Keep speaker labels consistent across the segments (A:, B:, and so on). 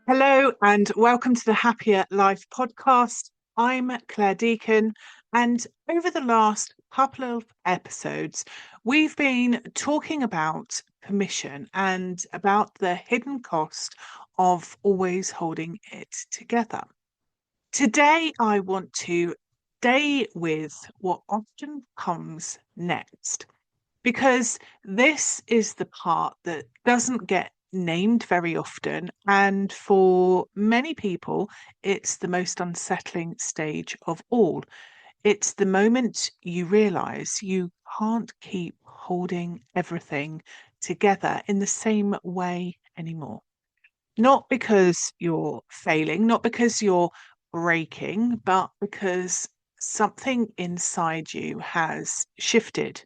A: Hello and welcome to the Happier Life podcast. I'm Clare Deacon, and over the last couple of episodes, we've been talking about permission and about the hidden cost of always holding it together. Today, I want to stay with what often comes next because this is the part that doesn't get named very often. And for many people, it's the most unsettling stage of all. It's the moment you realize you can't keep holding everything together in the same way anymore. Not because you're failing, not because you're breaking, but because something inside you has shifted.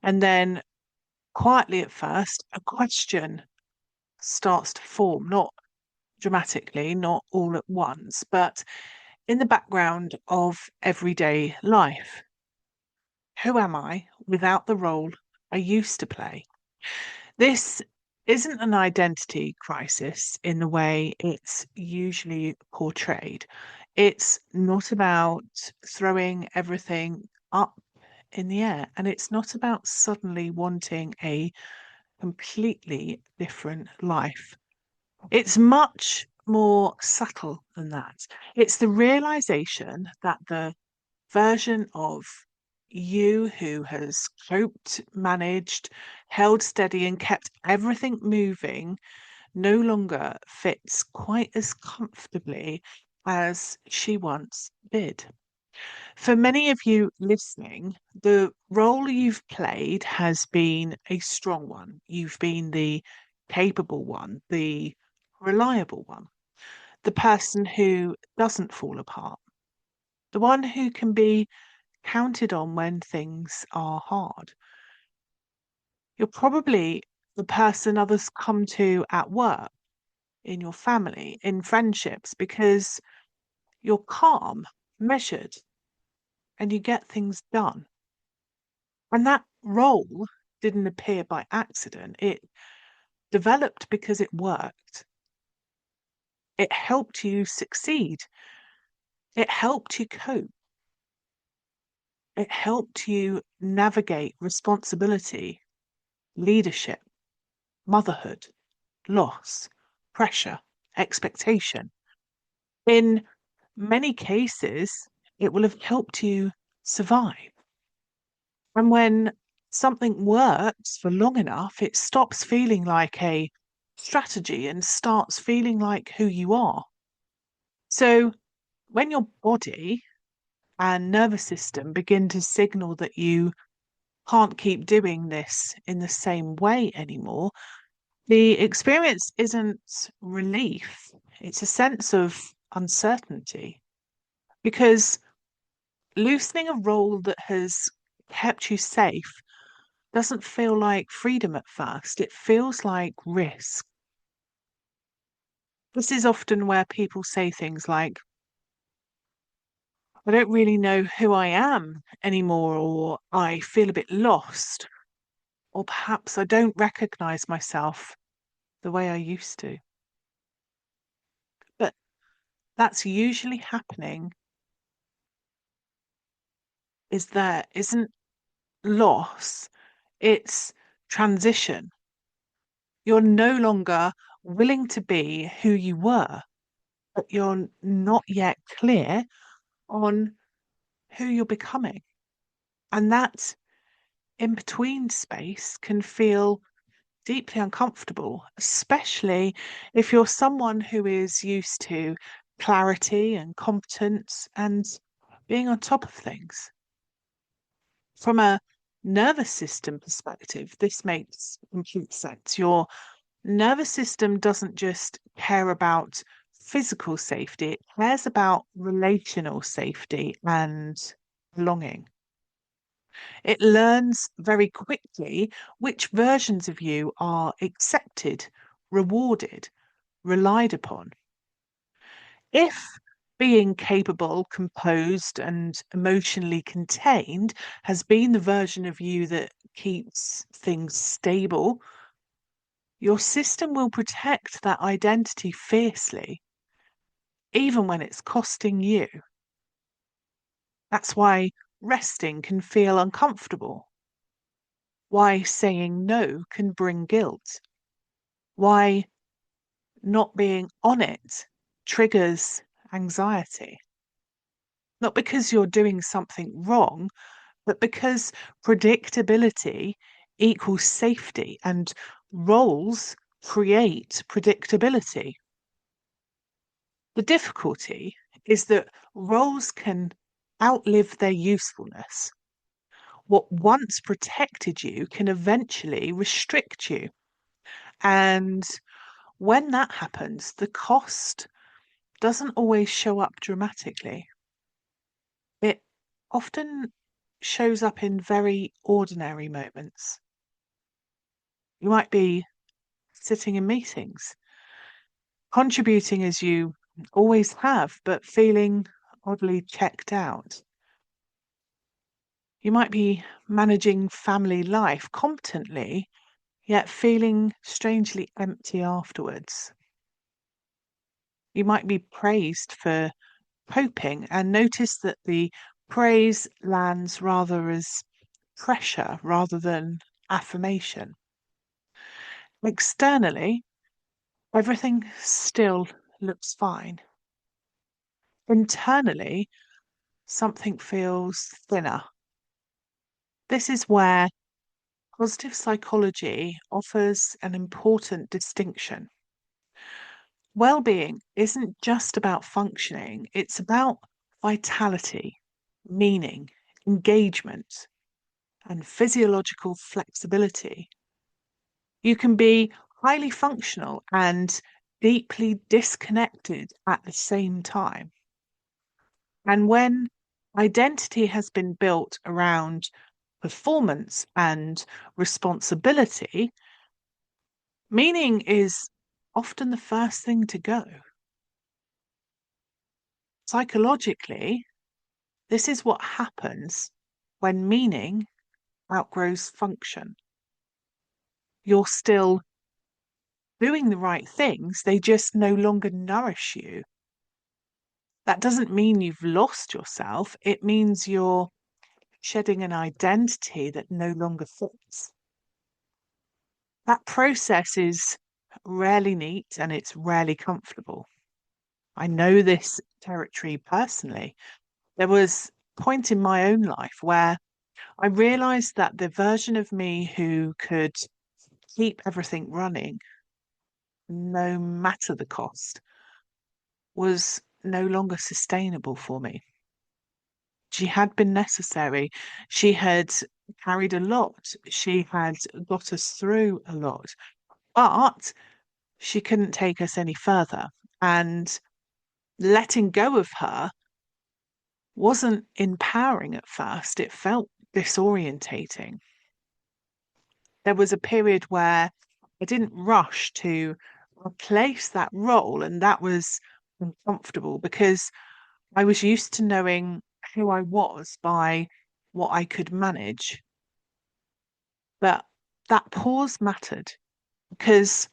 A: And then quietly at first, a question starts to form, not dramatically, not all at once, but in the background of everyday life. Who am I without the role I used to play? This isn't an identity crisis in the way it's usually portrayed. It's not about throwing everything up in the air, and it's not about suddenly wanting a completely different life. It's much more subtle than that. It's the realization that the version of you who has coped, managed, held steady, and kept everything moving no longer fits quite as comfortably as she once did. For many of you listening, the role you've played has been a strong one. You've been the capable one, the reliable one, the person who doesn't fall apart, the one who can be counted on when things are hard. You're probably the person others come to at work, in your family, in friendships, because you're calm, measured, and you get things done. And that role didn't appear by accident. It developed because it worked. It helped you succeed. It helped you cope. It helped you navigate responsibility, leadership, motherhood, loss, pressure, expectation. In many cases, it will have helped you survive. And when something works for long enough, it stops feeling like a strategy and starts feeling like who you are. So when your body and nervous system begin to signal that you can't keep doing this in the same way anymore, the experience isn't relief, it's a sense of uncertainty. Because loosening a role that has kept you safe doesn't feel like freedom at first, it feels like risk. This is often where people say things like, I don't really know who I am anymore, or I feel a bit lost, or perhaps I don't recognize myself the way I used to. But that's usually happening is there isn't loss, it's transition. You're no longer willing to be who you were, but you're not yet clear on who you're becoming. And that in between space can feel deeply uncomfortable, especially if you're someone who is used to clarity and competence and being on top of things. From a nervous system perspective, this makes complete sense. Your nervous system doesn't just care about physical safety, it cares about relational safety and belonging. It learns very quickly which versions of you are accepted, rewarded, relied upon. If being capable, composed, and emotionally contained has been the version of you that keeps things stable, your system will protect that identity fiercely, even when it's costing you. That's why resting can feel uncomfortable, why saying no can bring guilt, why not being on it triggers anxiety. Not because you're doing something wrong, but because predictability equals safety and roles create predictability. The difficulty is that roles can outlive their usefulness. What once protected you can eventually restrict you. And when that happens, the cost doesn't always show up dramatically. It often shows up in very ordinary moments. You might be sitting in meetings, contributing as you always have, but feeling oddly checked out. You might be managing family life competently, yet feeling strangely empty afterwards. You might be praised for coping and notice that the praise lands rather as pressure rather than affirmation. Externally, everything still looks fine. Internally, something feels thinner. This is where positive psychology offers an important distinction. Well-being isn't just about functioning, it's about vitality, meaning, engagement, and physiological flexibility. You can be highly functional and deeply disconnected at the same time. And when identity has been built around performance and responsibility, meaning is often the first thing to go. Psychologically, this is what happens when meaning outgrows function. You're still doing the right things, they just no longer nourish you. That doesn't mean you've lost yourself, it means you're shedding an identity that no longer fits. That process is rarely neat and it's rarely comfortable. I know this territory personally. There was a point in my own life where I realized that the version of me who could keep everything running, no matter the cost, was no longer sustainable for me. She had been necessary. She had carried a lot. She had got us through a lot. But she couldn't take us any further. And letting go of her wasn't empowering at first. It felt disorientating. There was a period where I didn't rush to replace that role, and that was uncomfortable because I was used to knowing who I was by what I could manage. But that pause mattered because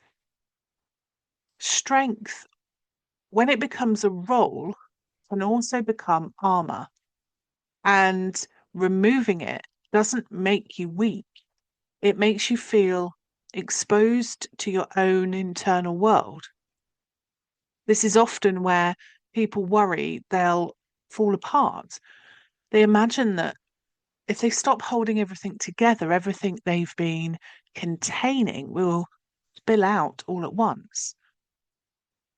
A: strength, when it becomes a role, can also become armor. And removing it doesn't make you weak, it makes you feel exposed to your own internal world. This is often where people worry they'll fall apart. They imagine that if they stop holding everything together, everything they've been containing will spill out all at once.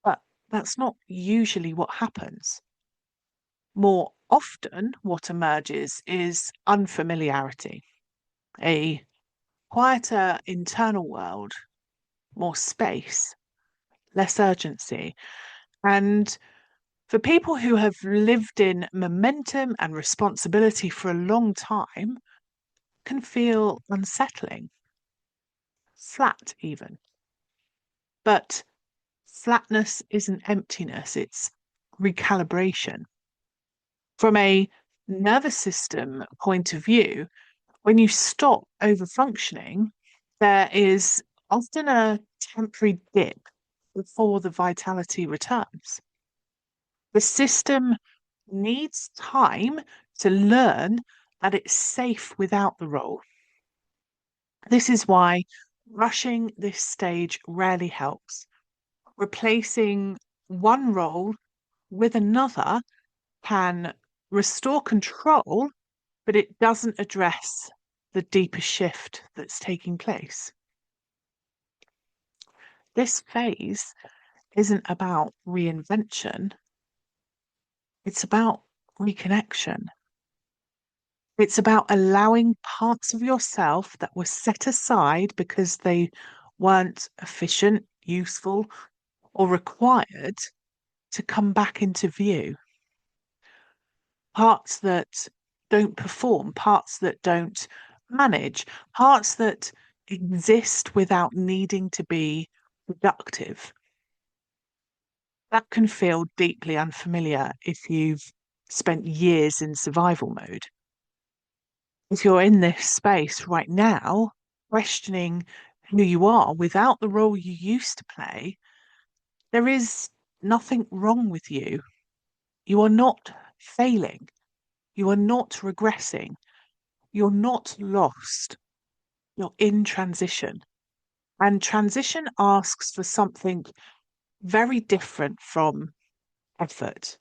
A: But that's not usually what happens. More often, what emerges is unfamiliarity, a quieter internal world, more space, less urgency. And for people who have lived in momentum and responsibility for a long time, can feel unsettling, flat even. But flatness isn't emptiness, it's recalibration. From a nervous system point of view, when you stop overfunctioning, there is often a temporary dip before the vitality returns. The system needs time to learn that it's safe without the role. This is why rushing this stage rarely helps. Replacing one role with another can restore control, but it doesn't address the deeper shift that's taking place. This phase isn't about reinvention, it's about reconnection. It's about allowing parts of yourself that were set aside because they weren't efficient, useful, or required to come back into view. Parts that don't perform, parts that don't manage, parts that exist without needing to be productive. That can feel deeply unfamiliar if you've spent years in survival mode. If you're in this space right now, questioning who you are without the role you used to play, there is nothing wrong with you. You are not failing. You are not regressing. You're not lost. You're in transition. And transition asks for something very different from effort.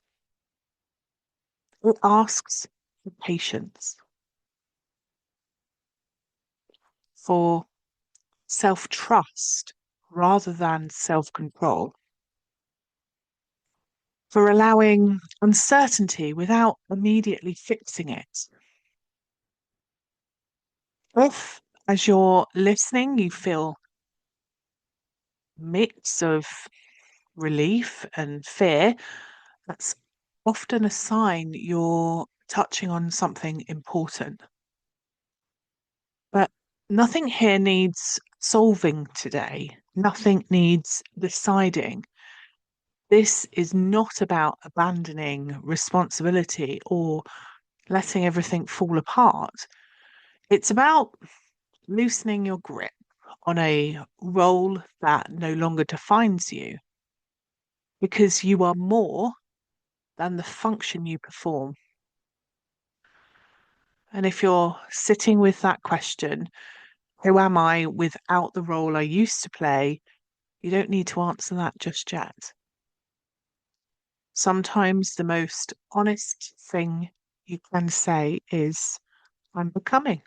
A: It asks for patience, for self trust rather than self control, for allowing uncertainty without immediately fixing it. If, as you're listening, you feel mix of relief and fear, that's often a sign you're touching on something important. But nothing here needs solving today. Nothing needs deciding. This is not about abandoning responsibility or letting everything fall apart. It's about loosening your grip on a role that no longer defines you because you are more than the function you perform. And if you're sitting with that question, who am I without the role I used to play? You don't need to answer that just yet. Sometimes the most honest thing you can say is, I'm becoming.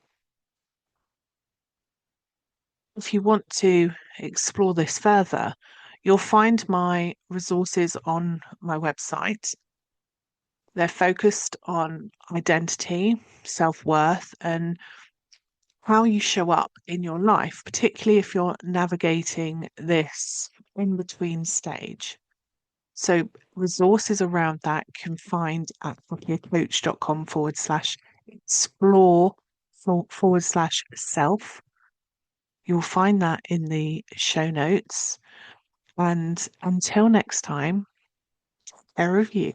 A: If you want to explore this further, you'll find my resources on my website. They're focused on identity, self-worth, and how you show up in your life, particularly if you're navigating this in between stage. So resources around that you can find at happyacoach.com/explore /self. You'll find that in the show notes. And until next time, care of you.